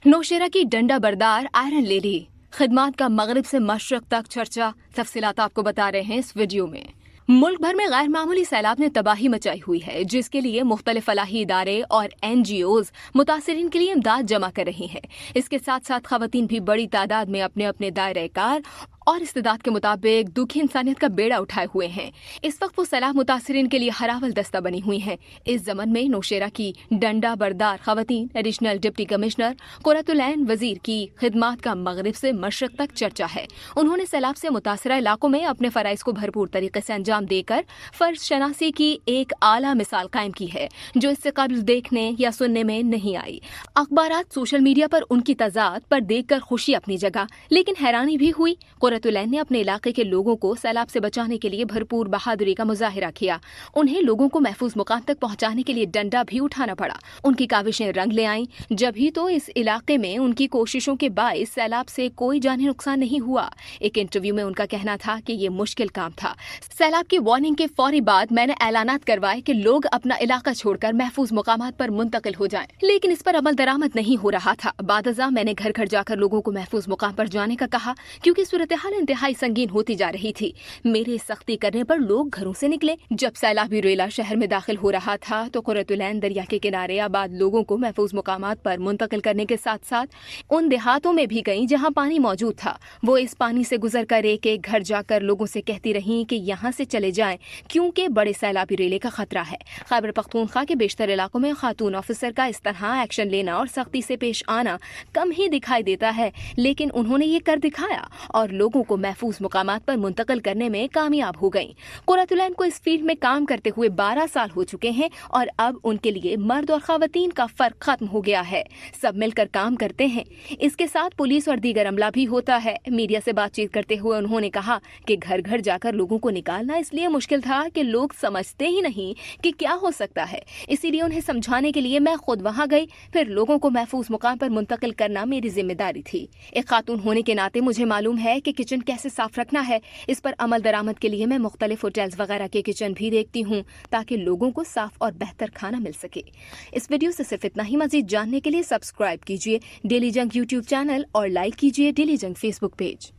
नौशेरा की डंडा बरदार आयरन लेडी खिदमात का मगरिब से मशरक तक चर्चा। तफसीलात आपको बता रहे हैं इस वीडियो में। मुल्क भर में गैर मामूली सैलाब ने तबाही मचाई हुई है, जिसके लिए मुख्तलिफ फलाही इदारे और NGOs मुतासरीन के लिए इमदाद जमा कर रही हैं। इसके साथ साथ खवातीन भी बड़ी तादाद में अपने अपने दायरे कार और इस्तेदाद के मुताबिक दुखी इंसानियत का बेड़ा उठाए हुए हैं। इस वक्त वो सैलाब मुतासरीन के लिए हरावल दस्ता बनी हुई हैं। इस जमन में नौशेरा की डंडा बरदार खवातीन एडिशनल डिप्टी कमिश्नर कुर्रतुल ऐन वजीर की खिदमात का मगरिब से मशरक तक चर्चा है। उन्होंने सैलाब से मुतासरा इलाकों में अपने फराइज को भरपूर तरीके से अंजाम देकर फर्ज शनासी की एक आला मिसाल कायम की है, जो इससे कबल देखने या सुनने में नहीं आई। अखबारात सोशल मीडिया पर उनकी तजाद पर देखकर खुशी अपनी जगह, लेकिन हैरानी भी हुई। कुर्रतुल ऐन ने अपने इलाके के लोगों को सैलाब से बचाने के लिए भरपूर बहादुरी का मुजाहिरा किया। उन्हें लोगों को महफूज मुकाम तक पहुंचाने के लिए डंडा भी उठाना पड़ा। उनकी काविशें रंग ले आईं, जब ही तो इस इलाके में उनकी कोशिशों के बाइस सैलाब से कोई जानी नुकसान नहीं हुआ। एक इंटरव्यू में उनका कहना था कि ये मुश्किल काम था। सैलाब की वार्निंग के फौरी बाद मैंने ऐलानात करवाए कि लोग अपना इलाका छोड़कर महफूज मुकामात पर मुंतकिल हो जाएं, लेकिन इस पर अमल दरामद नहीं हो रहा था। बादजा मैंने घर घर जाकर लोगों को महफूज मुकाम पर जाने का कहा, क्योंकि सूरत हाल इंतहाई संगीन होती जा रही थी। मेरे सख्ती करने पर लोग घरों से निकले। जब सैलाबी रेला शहर में दाखिल हो रहा था तो कुर्रतुल ऐन दरिया के किनारे आबाद लोगों को महफूज मुकामात पर मुंतकिल करने के साथ साथ उन देहातों में भी गईं जहां पानी मौजूद था। वो इस पानी से गुजर कर एक एक घर जाकर लोगों से कहती रहीं कि यहाँ से चले जाएं, क्योंकि बड़े सैलाबी रेले का खतरा है। खैबर पख्तूनख्वा के बेशतर इलाकों में खातून ऑफिसर का इस तरह एक्शन लेना और सख्ती से पेश आना कम ही दिखाई देता है, लेकिन उन्होंने ये कर दिखाया और लोगों को महफूज मुकामात पर मुंतकिल करने में कामयाब हो गईं। कुर्रतुल ऐन को इस फील्ड में काम करते हुए 12 साल हो चुके हैं और अब उनके लिए मर्द और खवातीन का फर्क खत्म हो गया है। सब मिलकर काम करते हैं। इसके साथ पुलिस और दीगर अमला भी होता है। मीडिया से बातचीत करते हुए उन्होंने कहा कि घर घर जाकर लोगों को निकालना इसलिए मुश्किल था कि लोग समझते ही नहीं कि क्या हो सकता है, इसीलिए उन्हें समझाने के लिए मैं खुद वहां गई। फिर लोगों को महफूज मुकाम पर मुंतकिल करना मेरी जिम्मेदारी थी। एक खातून होने के नाते मुझे मालूम है कि किचन कैसे साफ रखना है। इस पर अमल दरामद के लिए मैं मुख्तलिफ होटल्स वगैरह के किचन भी देखती हूँ, ताकि लोगों को साफ और बेहतर खाना मिल सके। इस वीडियो से सिर्फ इतना ही। मजीद जानने के लिए सब्सक्राइब कीजिए डेली जंग YouTube चैनल और लाइक कीजिए डेली जंग Facebook पेज।